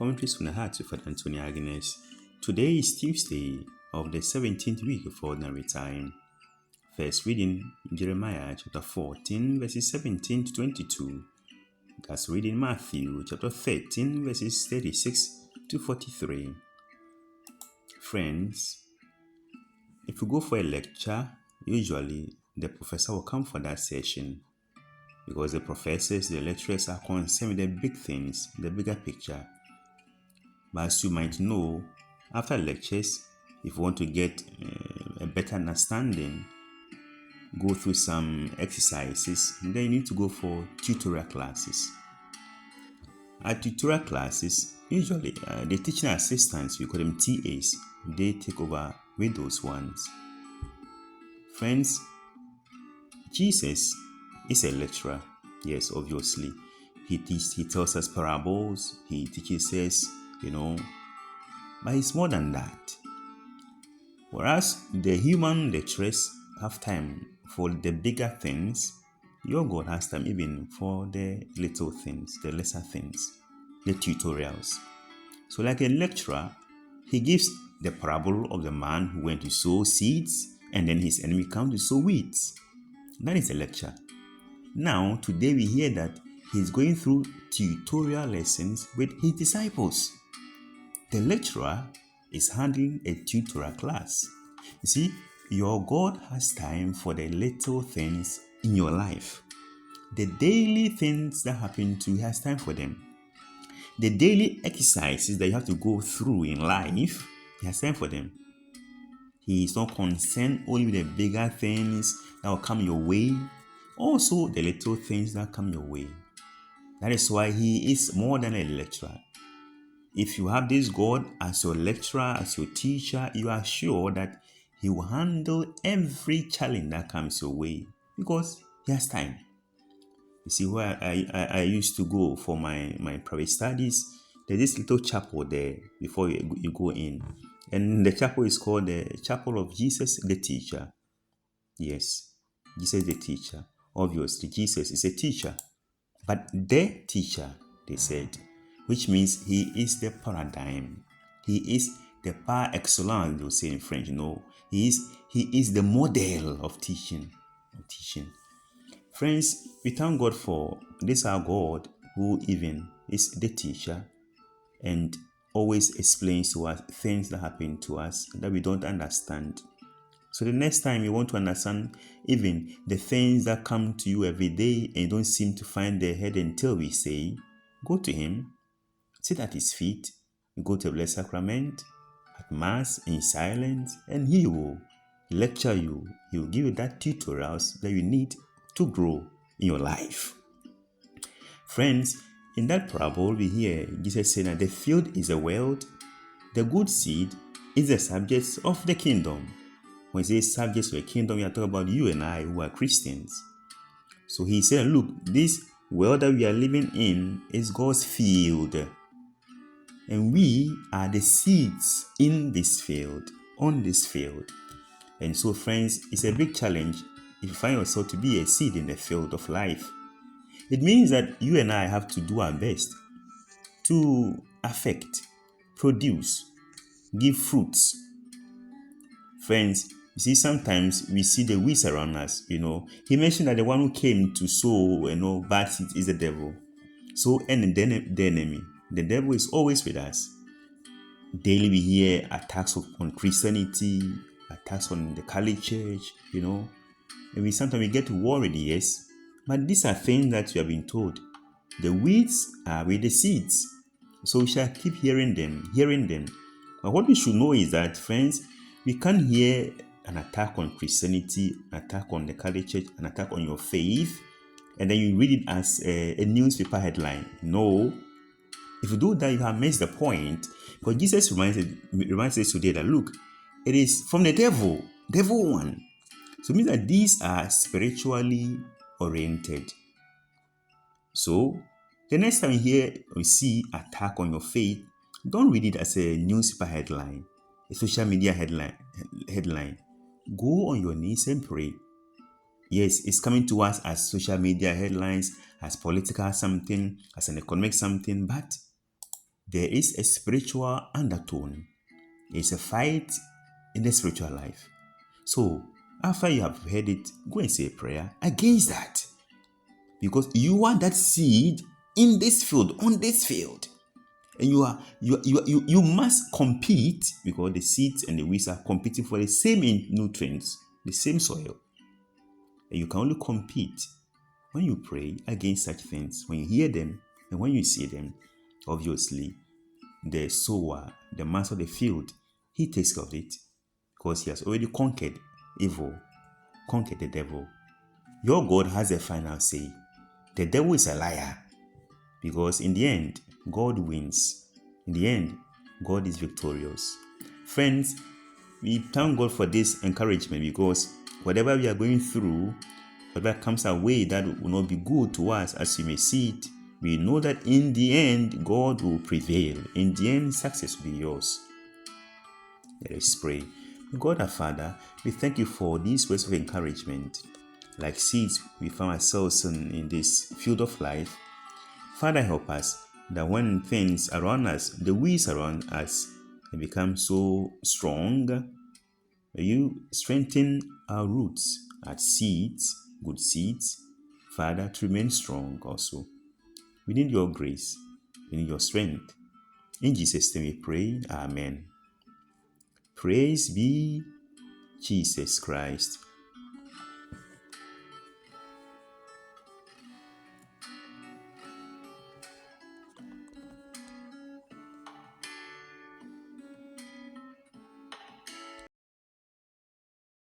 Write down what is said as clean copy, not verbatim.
Commentaries from the heart with Father Anthony Agnes. Today is Tuesday of the 17th week of Ordinary Time. First reading, Jeremiah chapter 14, verses 17 to 22. That's reading Matthew chapter 13, verses 36 to 43. Friends, if you go for a lecture, usually the professor will come for that session because the professors, the lecturers are concerned with the big things, the bigger picture. But as you might know, after lectures, if you want to get a better understanding, go through some exercises, then you need to go for tutorial classes. At tutorial classes, usually the teaching assistants, we call them TAs, they take over with those ones. Friends, Jesus is a lecturer. Yes, obviously. He tells us parables, he teaches us, but it's more than that. Whereas the human lecturers have time for the bigger things, your God has time even for the little things, the lesser things, the tutorials. So like a lecturer, he gives the parable of the man who went to sow seeds and then his enemy came to sow weeds. That is a lecture. Now, today we hear that he's going through tutorial lessons with his disciples. The lecturer is handling a tutorial class. You see, your God has time for the little things in your life. The daily things that happen to you, he has time for them. The daily exercises that you have to go through in life, he has time for them. He is not concerned only with the bigger things that will come your way, also the little things that come your way. That is why he is more than a lecturer. If you have this God as your lecturer, as your teacher, you are sure that he will handle every challenge that comes your way because he has time. You see, where I used to go for my private studies, there's this little chapel there before you go in. And the chapel is called the Chapel of Jesus the Teacher. Yes, Jesus the Teacher. Obviously, Jesus is a teacher. But the teacher, they said, which means he is the paradigm. He is the par excellence, they'll say in French. He is the model of teaching. Friends, we thank God for this our God who even is the teacher and always explains to us things that happen to us that we don't understand. So the next time you want to understand even the things that come to you every day and you don't seem to find their head and tail, we say, go to him, sit at his feet, go to the Blessed Sacrament, at Mass, in silence, and he will lecture you. He will give you that tutorials that you need to grow in your life. Friends, in that parable, we hear Jesus saying that the field is the world, the good seed is the subjects of the kingdom. When he says subjects of the kingdom, we are talking about you and I who are Christians. So he said, look, this world that we are living in is God's field. And we are the seeds in this field, on this field. And so, friends, it's a big challenge if you find yourself to be a seed in the field of life. It means that you and I have to do our best to affect, produce, give fruits. Friends, you see, sometimes we see the weeds around us, He mentioned that the one who came to sow, bad seeds is the devil. So, and the enemy. The devil is always with us. Daily we hear attacks on Christianity, attacks on the Catholic Church, And sometimes we get worried, yes. But these are things that we have been told. The weeds are with the seeds. So we shall keep hearing them. But what we should know is that, friends, we can't hear an attack on Christianity, an attack on the Catholic Church, an attack on your faith, and then you read it as a newspaper headline. No. If you do that, you have missed the point. Because Jesus reminds us today that, look, it is from the devil one. So it means that these are spiritually oriented. So the next time you see attack on your faith, don't read it as a newspaper headline, a social media headline. Go on your knees and pray. Yes, it's coming to us as social media headlines, as political something, as an economic something, but there is a spiritual undertone. It's a fight in the spiritual life. So, after you have heard it, go and say a prayer against that. Because you want that seed in this field, on this field. And you must compete, because the seeds and the weeds are competing for the same nutrients, the same soil. And you can only compete when you pray against such things, when you hear them and when you see them. Obviously, the sower, the master of the field, he takes care of it, because he has already conquered evil, conquered the devil. Your God has a final say. The devil is a liar, because in the end, God wins. In the end, God is victorious. Friends, we thank God for this encouragement, because whatever we are going through, whatever comes our way that will not be good to us as you may see it, we know that in the end, God will prevail. In the end, success will be yours. Let us pray. God our Father, we thank you for these words of encouragement. Like seeds, we find ourselves in this field of life. Father, help us that when things around us, the weeds around us, become so strong, may you strengthen our roots, our seeds, good seeds, Father, to remain strong also. We need your grace. We need your strength. In Jesus' name we pray. Amen. Praise be Jesus Christ.